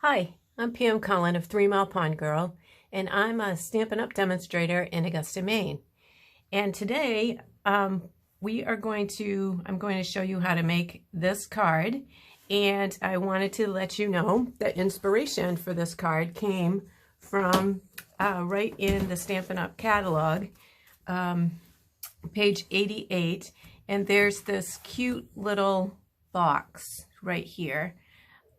Hi, I'm Pam Cullen of 3 Mile Pond Girl, and I'm a Stampin' Up! Demonstrator in Augusta, Maine. And today, I'm going to show you how to make this card. And I wanted to let you know that inspiration for this card came from right in the Stampin' Up! Catalog, page 88. And there's this cute little box right here.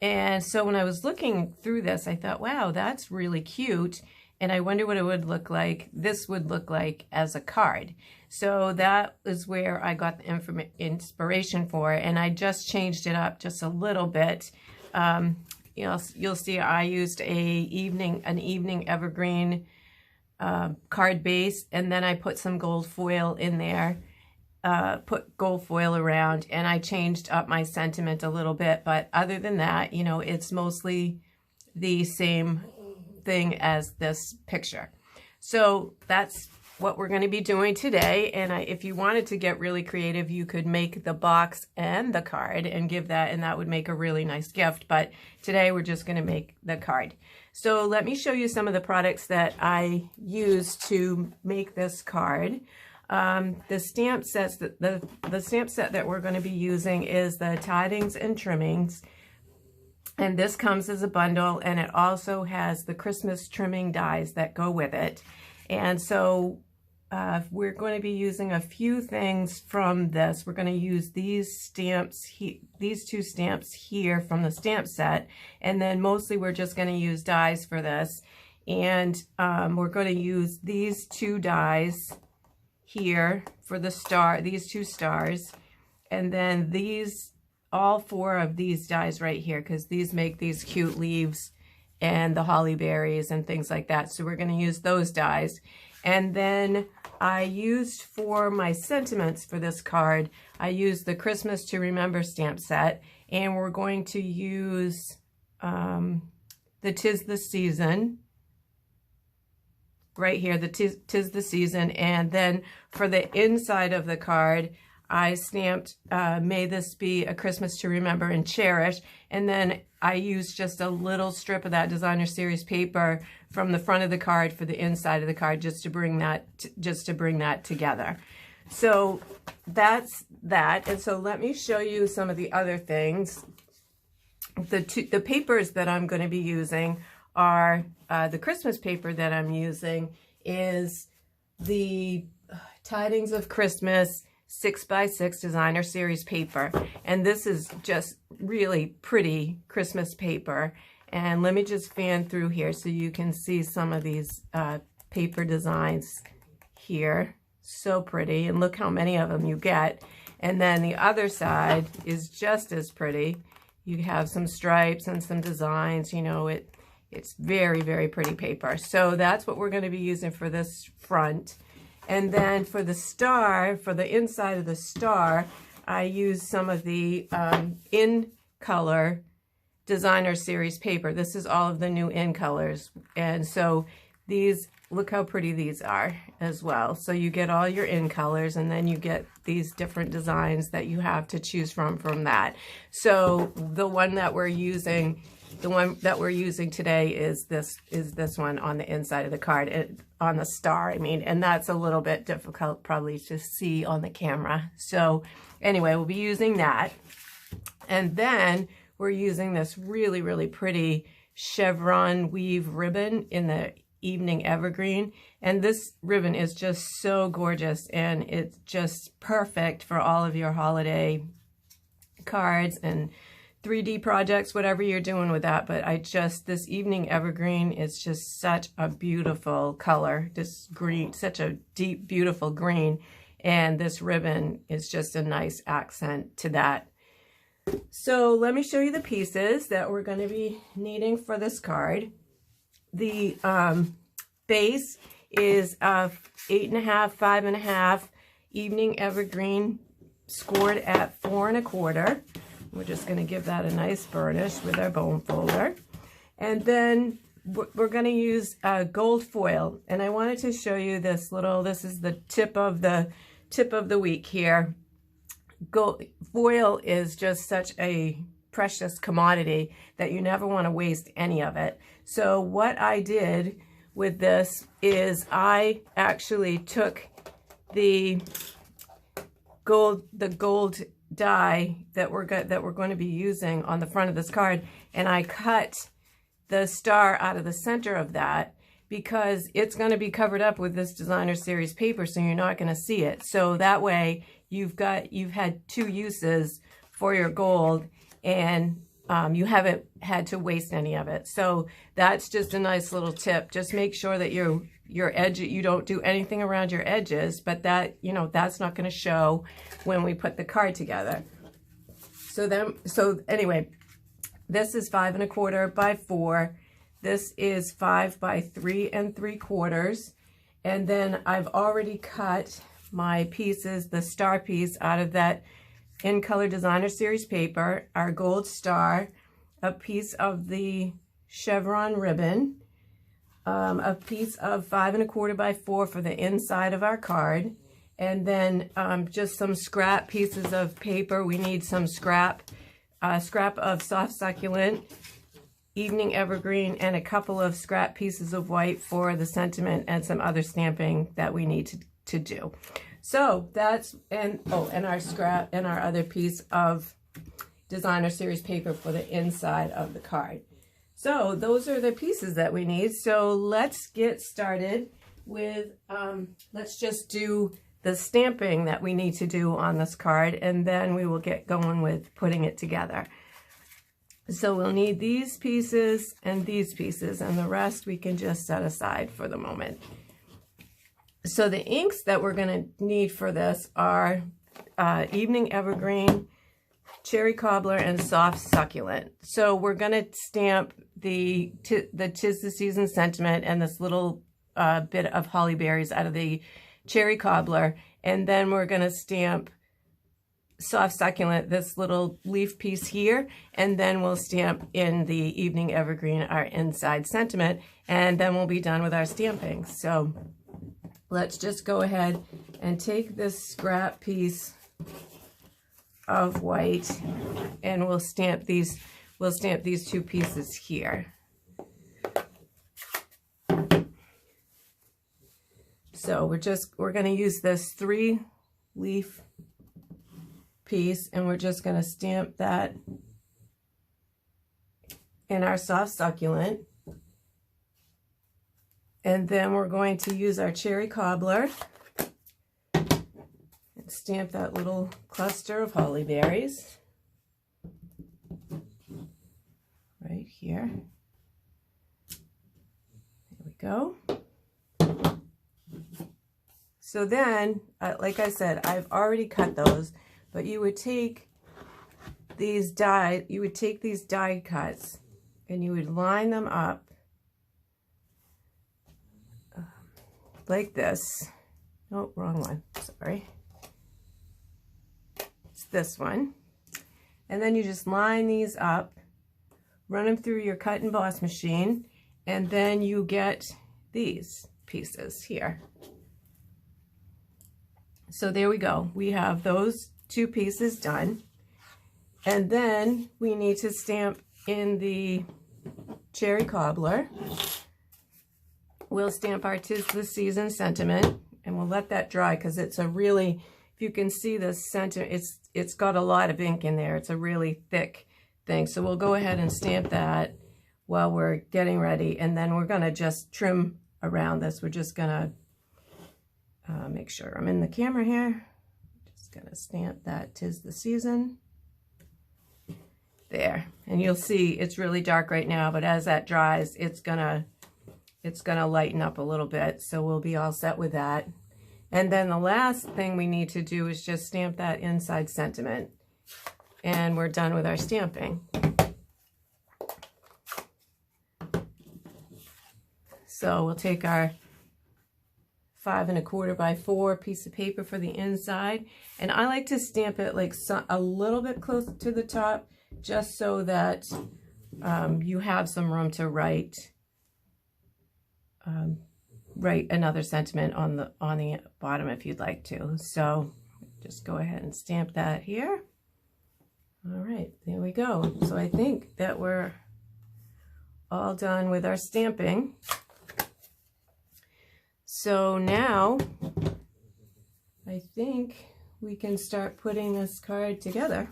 And so when I was looking through this, I thought, wow, that's really cute. And I wonder what it would look like, this would look like as a card. So that is where I got the inspiration for it. And I just changed it up just a little bit. You'll see I used an evening evergreen card base. And then I put some gold foil in there. Put gold foil around, and I changed up my sentiment a little bit, but other than that, you know, it's mostly the same thing as this picture. So that's what we're going to be doing today. And if you wanted to get really creative, you could make the box and the card and give that, and that would make a really nice gift. But today we're just going to make the card. So let me show you some of the products that I used to make this card. The stamp sets the stamp set that we're going to be using is the Tidings and Trimmings, and this comes as a bundle, and it also has the Christmas trimming dies that go with it. And so we're going to be using a few things from this. We're going to use these stamps, these two stamps here from the stamp set, and then mostly we're just going to use dies for this. And we're going to use these two dies here for the star, these two stars, and then all four of these dies right here, because these make these cute leaves and the holly berries and things like that. So we're going to use those dies. And then I used for my sentiments for this card, I used the Christmas to Remember stamp set, and we're going to use the 'Tis the Season right here, the tis the season. And then for the inside of the card, I stamped May This Be a Christmas to Remember and Cherish. And then I used just a little strip of that designer series paper from the front of the card for the inside of the card, just to bring that together. So that's that. And so let me show you some of the other things. The papers that I'm going to be using are the Christmas paper that I'm using is the Tidings of Christmas 6x6 designer series paper, and this is just really pretty Christmas paper. And let me just fan through here so you can see some of these paper designs here. So pretty, and look how many of them you get. And then the other side is just as pretty. You have some stripes and some designs, you know, it's very, very pretty paper. So that's what we're going to be using for this front. And then for the star, for the inside of the star, I used some of the In Color designer series paper. This is all of the new In Colors. And so these, look how pretty these are as well. So you get all your In Colors, and then you get these different designs that you have to choose from that. So the one that we're using today is this one on the inside of the card, on the star, I mean, and that's a little bit difficult probably to see on the camera. So anyway, we'll be using that. And then we're using this really, really pretty chevron weave ribbon in the Evening Evergreen. And this ribbon is just so gorgeous, and it's just perfect for all of your holiday cards and 3D projects, whatever you're doing with that. But this Evening Evergreen is just such a beautiful color, this green, such a deep, beautiful green. And this ribbon is just a nice accent to that. So let me show you the pieces that we're going to be needing for this card. The base is 8.5, 5.5 Evening Evergreen scored at 4 1/4. We're just going to give that a nice burnish with our bone folder. And then we're going to use gold foil. And I wanted to show you this is the tip of the week here. Gold foil is just such a precious commodity that you never want to waste any of it. So what I did with this is I actually took the gold die that we're going to be using on the front of this card, and I cut the star out of the center of that because it's going to be covered up with this designer series paper, so you're not going to see it. So that way you've had two uses for your gold, and you haven't had to waste any of it. So that's just a nice little tip. Just make sure that your edge, you don't do anything around your edges, but that, you know, that's not going to show when we put the card together. So anyway, this is 5 1/4 by 4. This is 5 by 3 3/4. And then I've already cut my pieces, the star piece out of that In Color Designer Series paper, our gold star, a piece of the chevron ribbon, a piece of 5 1/4 by 4 for the inside of our card, and then just some scrap pieces of paper. We need some scrap of soft succulent, evening evergreen, and a couple of scrap pieces of white for the sentiment and some other stamping that we need to do. So that's, and our scrap and our other piece of designer series paper for the inside of the card. So those are the pieces that we need. So let's get started with, let's just do the stamping that we need to do on this card, and then we will get going with putting it together. So we'll need these pieces and these pieces, and the rest we can just set aside for the moment. So the inks that we're going to need for this are Evening Evergreen, Cherry Cobbler, and Soft Succulent. So we're going to stamp the Tis the Season sentiment and this little bit of holly berries out of the Cherry Cobbler, and then we're going to stamp Soft Succulent, this little leaf piece here, and then we'll stamp in the Evening Evergreen, our inside sentiment, and then we'll be done with our stamping. So let's just go ahead and take this scrap piece of white, and we'll stamp these two pieces here. So we're going to use this 3-leaf piece, and we're just going to stamp that in our Soft Succulent. And then we're going to use our Cherry Cobbler and stamp that little cluster of holly berries right here. There we go. So then, like I said, I've already cut those, but you would take these die cuts and you would line them up like this. Oh, wrong one, sorry. It's this one. And then you just line these up, run them through your cut and emboss machine, and then you get these pieces here. So there we go. We have those two pieces done. And then we need to stamp in the Cherry Cobbler. We'll stamp our Tis the Season sentiment, and we'll let that dry because it's a really, if you can see the sentiment, it's got a lot of ink in there. It's a really thick thing. So we'll go ahead and stamp that while we're getting ready, and then we're going to just trim around this. We're just going to make sure I'm in the camera here. Just gonna stamp that Tis the Season there, and you'll see it's really dark right now, but as that dries, it's gonna lighten up a little bit, so we'll be all set with that. And then the last thing we need to do is just stamp that inside sentiment, and we're done with our stamping. So we'll take our 5 1/4 by 4 piece of paper for the inside, and I like to stamp it like a little bit close to the top, just so that you have some room to write another sentiment on the bottom if you'd like to. So just go ahead and stamp that here. All right, there we go. So I think that we're all done with our stamping. So now I think we can start putting this card together.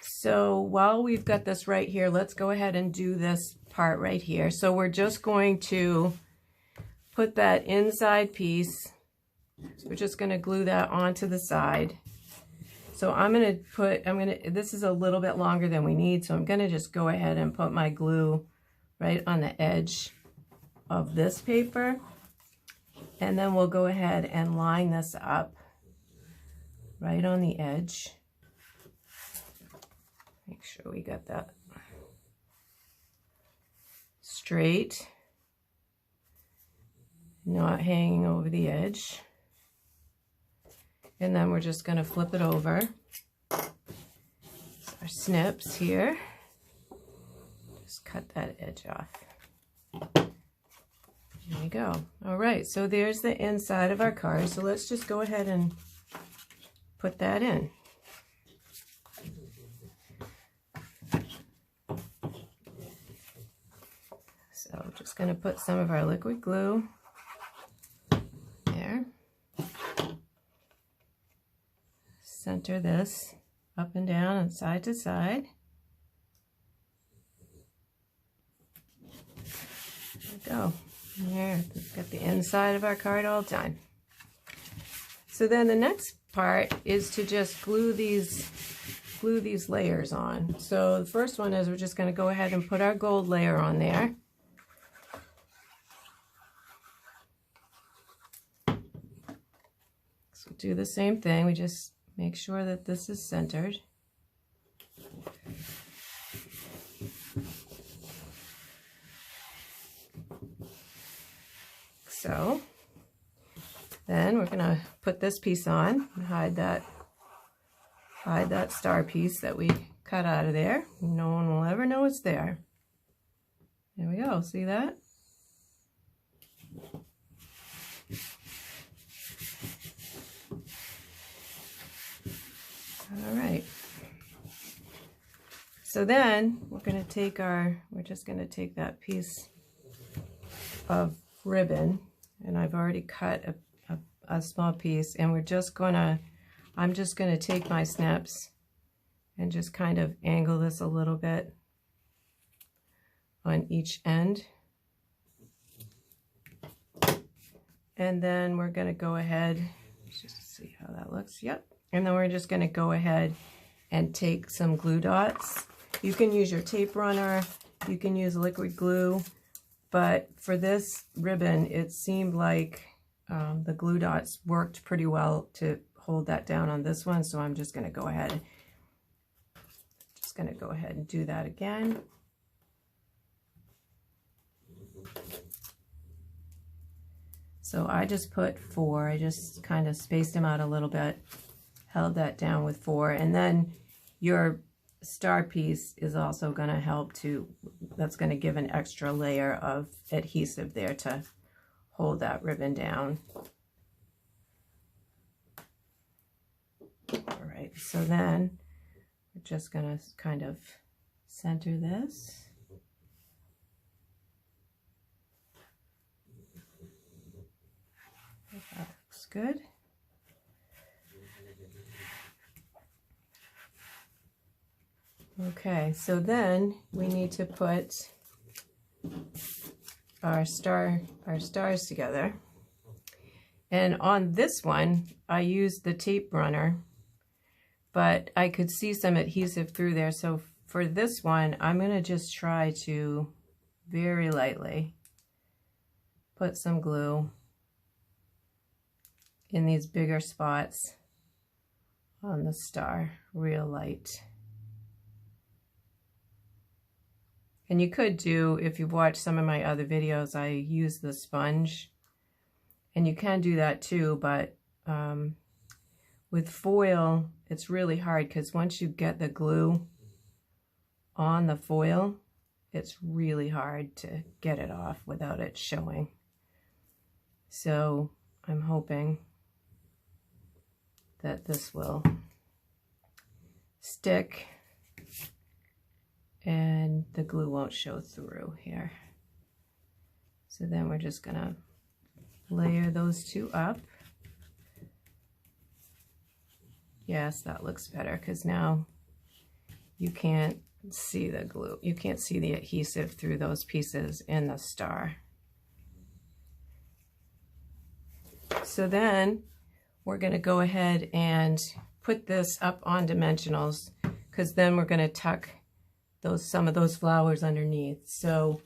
So while we've got this right here, let's go ahead and do this part right here. So we're just going to put that inside piece. So we're just going to glue that onto the side. So this is a little bit longer than we need, so I'm going to just go ahead and put my glue right on the edge of this paper. And then we'll go ahead and line this up right on the edge. Make sure we got that straight, not hanging over the edge. And then we're just going to flip it over. So our snips here. Just cut that edge off. There we go. All right, so there's the inside of our card. So let's just go ahead and put that in. So just going to put some of our liquid glue there. Center this up and down and side to side. There we go. There, we've got the inside of our card all done. So then the next part is to just glue these layers on. So the first one is we're just going to go ahead and put our gold layer on there. So do the same thing. We just make sure that this is centered. So then we're going to put this piece on and hide that star piece that we cut out of there. No one will ever know it's there. There we go. See that? All right. So then we're just going to take that piece of ribbon, and I've already cut a small piece, and I'm just going to take my snips and just kind of angle this a little bit on each end. And then we're going to go ahead, let's just see how that looks. Yep. And then we're just going to go ahead and take some glue dots. You can use your tape runner, you can use liquid glue, but for this ribbon, it seemed like the glue dots worked pretty well to hold that down on this one. So I'm just going to go ahead and do that again. So I just put 4. I just kind of spaced them out a little bit, held that down with 4, and then your star piece is also going to help that's going to give an extra layer of adhesive there to hold that ribbon down. All right, so then we're just going to kind of center this. That looks good. Okay, so then we need to put our stars together. And on this one, I used the tape runner, but I could see some adhesive through there. So for this one, I'm going to just try to very lightly put some glue in these bigger spots on the star, real light. And you could do, if you've watched some of my other videos, I use the sponge. And you can do that too, but with foil, it's really hard because once you get the glue on the foil, it's really hard to get it off without it showing. So I'm hoping that this will stick and the glue won't show through here. So then we're just gonna layer those two up. Yes, that looks better because now you can't see the glue. You can't see the adhesive through those pieces in the star. So then we're going to go ahead and put this up on dimensionals because then we're going to tuck some of those flowers underneath. So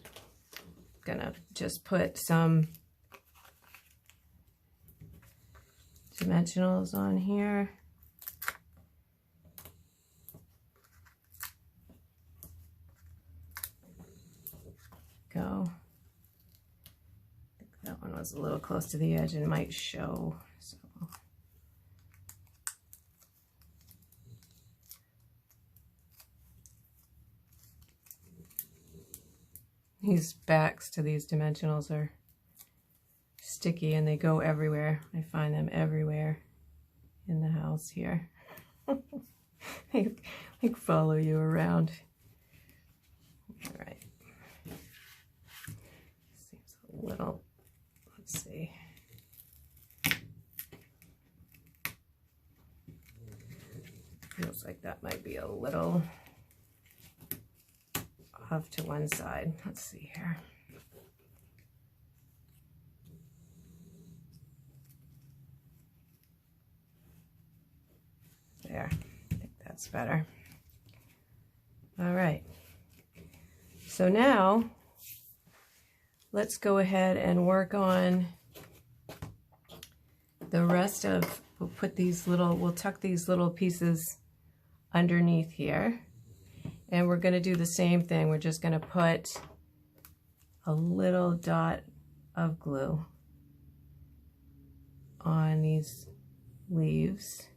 I'm going to just put some dimensionals on here. Go. I think that one was a little close to the edge and might show. So these backs to these dimensionals are sticky and they go everywhere. I find them everywhere in the house here. they follow you around. All right. Little, let's see. Feels like that might be a little off to one side. Let's see here. There, I think that's better. All right. So now let's go ahead and work on the rest of, we'll tuck these little pieces underneath here. And we're going to do the same thing. We're just going to put a little dot of glue on these leaves.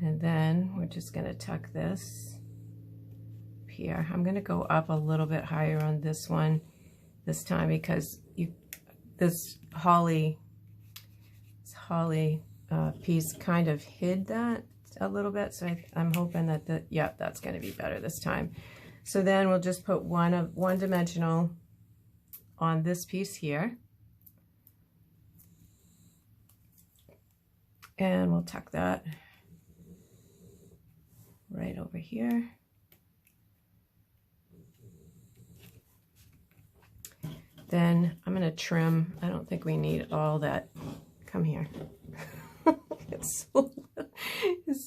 And then we're just going to tuck this here. I'm going to go up a little bit higher on this one this time because this holly piece kind of hid that a little bit, so I'm hoping that that's going to be better this time. So then we'll just put one dimensional on this piece here, and we'll tuck that right over here. Then I'm going to trim. I don't think we need all that. Come here. It's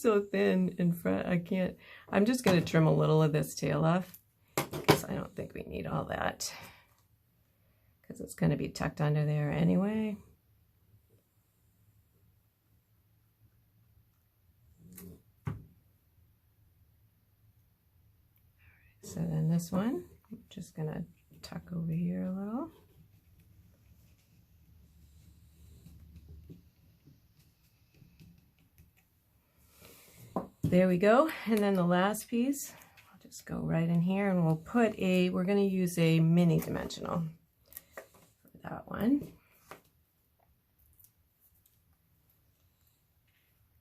so thin in front. I can't. I'm just going to trim a little of this tail off because I don't think we need all that because it's going to be tucked under there anyway. So then this one, I'm just going to tuck over here a little. There we go. And then the last piece, I'll just go right in here and we're going to use a mini dimensional for that one.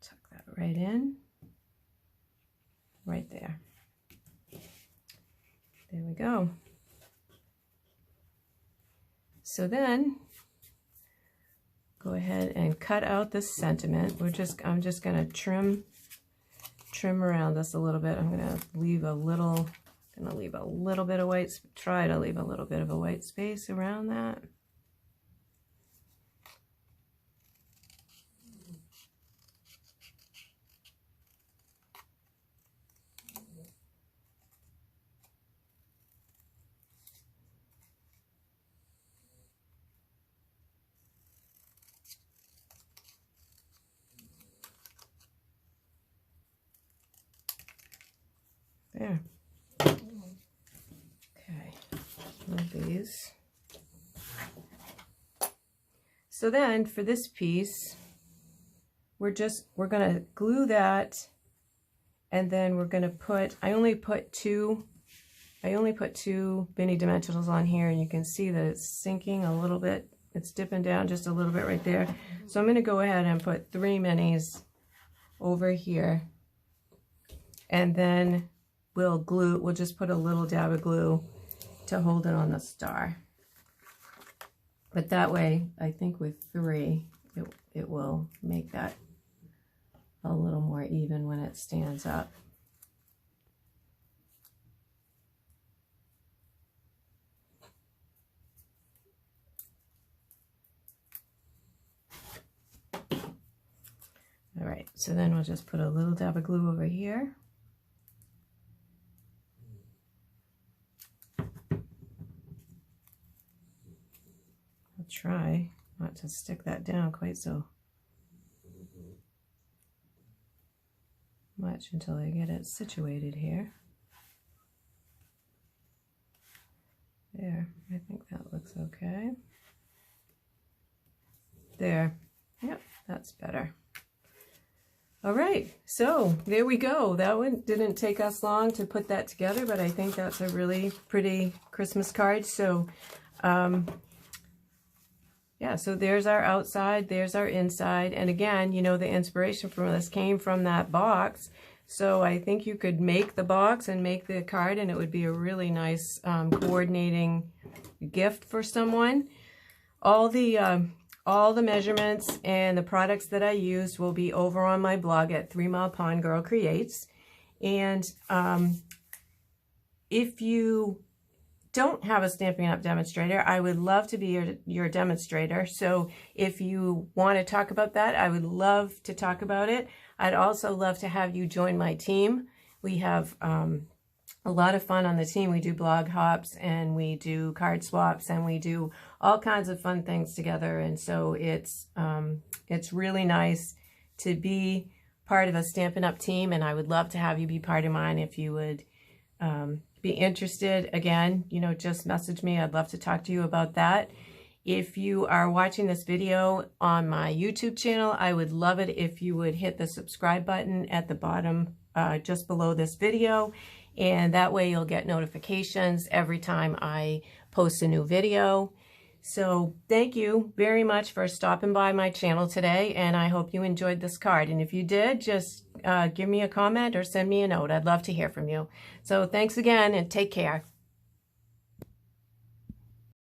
Tuck that right in, right there. There we go. So then go ahead and cut out this sentiment. I'm just going to trim around this a little bit. I'm going to leave a little bit of white, try to leave a little bit of a white space around that. There. Okay, move these. So then for this piece, we're going to glue that, and then we're going to put, I only put two mini dimensionals on here, and you can see that it's sinking a little bit it's dipping down just a little bit right there. So I'm going to go ahead and put 3 minis over here. And then we'll just put a little dab of glue to hold it on the star. But that way, I think with 3, it will make that a little more even when it stands up. All right, so then we'll just put a little dab of glue over here. I'll try not to stick that down quite so much until I get it situated here. There, I think that looks okay. There, yep, that's better. All right, so there we go. That one didn't take us long to put that together, but I think that's a really pretty Christmas card. So, yeah, so there's our outside, there's our inside. And again, you know, the inspiration from this came from that box. So I think you could make the box and make the card, and it would be a really nice coordinating gift for someone. All the measurements and the products that I used will be over on my blog at 3 Mile Pond Girl Creates. And if you don't have a Stampin' Up! Demonstrator, I would love to be your demonstrator. So if you want to talk about that, I would love to talk about it. I'd also love to have you join my team. We have a lot of fun on the team. We do blog hops and we do card swaps and we do all kinds of fun things together. And so it's really nice to be part of a Stampin' Up! Team, and I would love to have you be part of mine if you would be interested. Again, you know, just message me. I'd love to talk to you about that. If you are watching this video on my YouTube channel, I would love it if you would hit the subscribe button at the bottom just below this video. And that way you'll get notifications every time I post a new video. So thank you very much for stopping by my channel today, and I hope you enjoyed this card. And if you did, just give me a comment or send me a note. I'd love to hear from you. So thanks again, and take care.